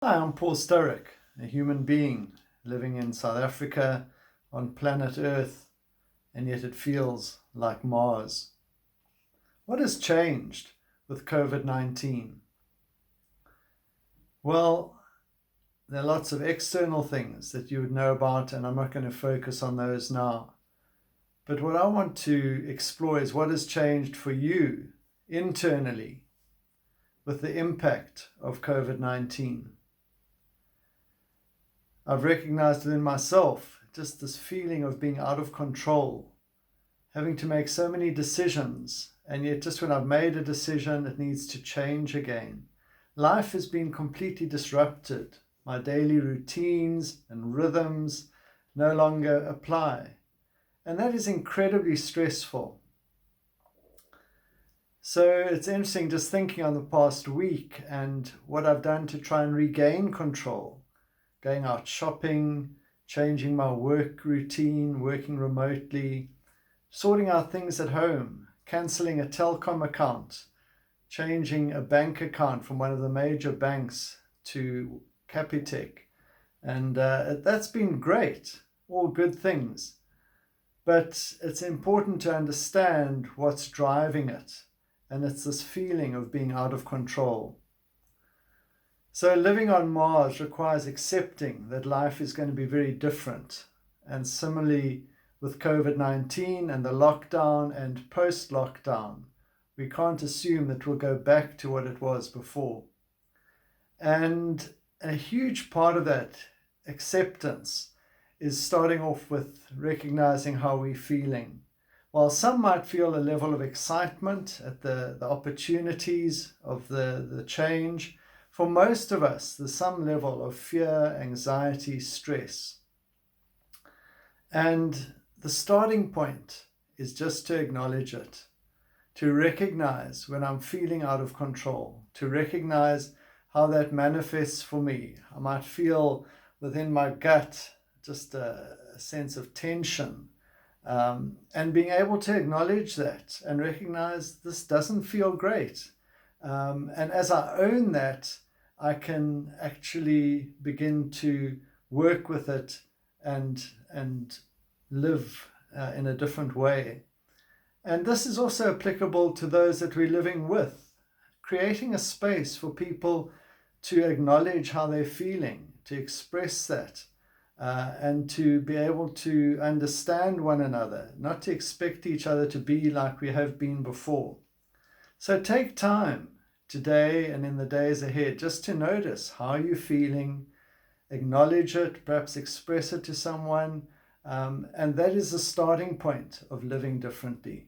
Hi, I'm Paul Sturrock, a human being living in South Africa on planet Earth, and yet it feels like Mars. What has changed with COVID-19? Well, there are lots of external things that you would know about, and I'm not going to focus on those now. But what I want to explore is what has changed for you internally with the impact of COVID-19. I've recognized within myself just this feeling of being out of control, having to make so many decisions, and yet just when I've made a decision, it needs to change again. Life has been completely disrupted. My daily routines and rhythms no longer apply, and that is incredibly stressful. So it's interesting just thinking on the past week and what I've done to try and regain control, going out shopping, changing my work routine, working remotely, sorting out things at home, cancelling a telecom account, changing a bank account from one of the major banks to Capitec. And that's been great, all good things. But it's important to understand what's driving it. And it's this feeling of being out of control. So living on Mars requires accepting that life is going to be very different. And similarly, with COVID-19 and the lockdown and post-lockdown, we can't assume that we'll go back to what it was before. And a huge part of that acceptance is starting off with recognizing how we're feeling. While some might feel a level of excitement at the opportunities of the change, for most of us, there's some level of fear, anxiety, stress. And the starting point is just to acknowledge it, to recognize when I'm feeling out of control, to recognize how that manifests for me. I might feel within my gut just a sense of tension, and being able to acknowledge that and recognize this doesn't feel great. And as I own that, I can actually begin to work with it and live in a different way. And this is also applicable to those that we're living with, creating a space for people to acknowledge how they're feeling, to express that, and to be able to understand one another, not to expect each other to be like we have been before. So take time today and in the days ahead just to notice how you're feeling, acknowledge it, perhaps express it to someone, and that is the starting point of living differently.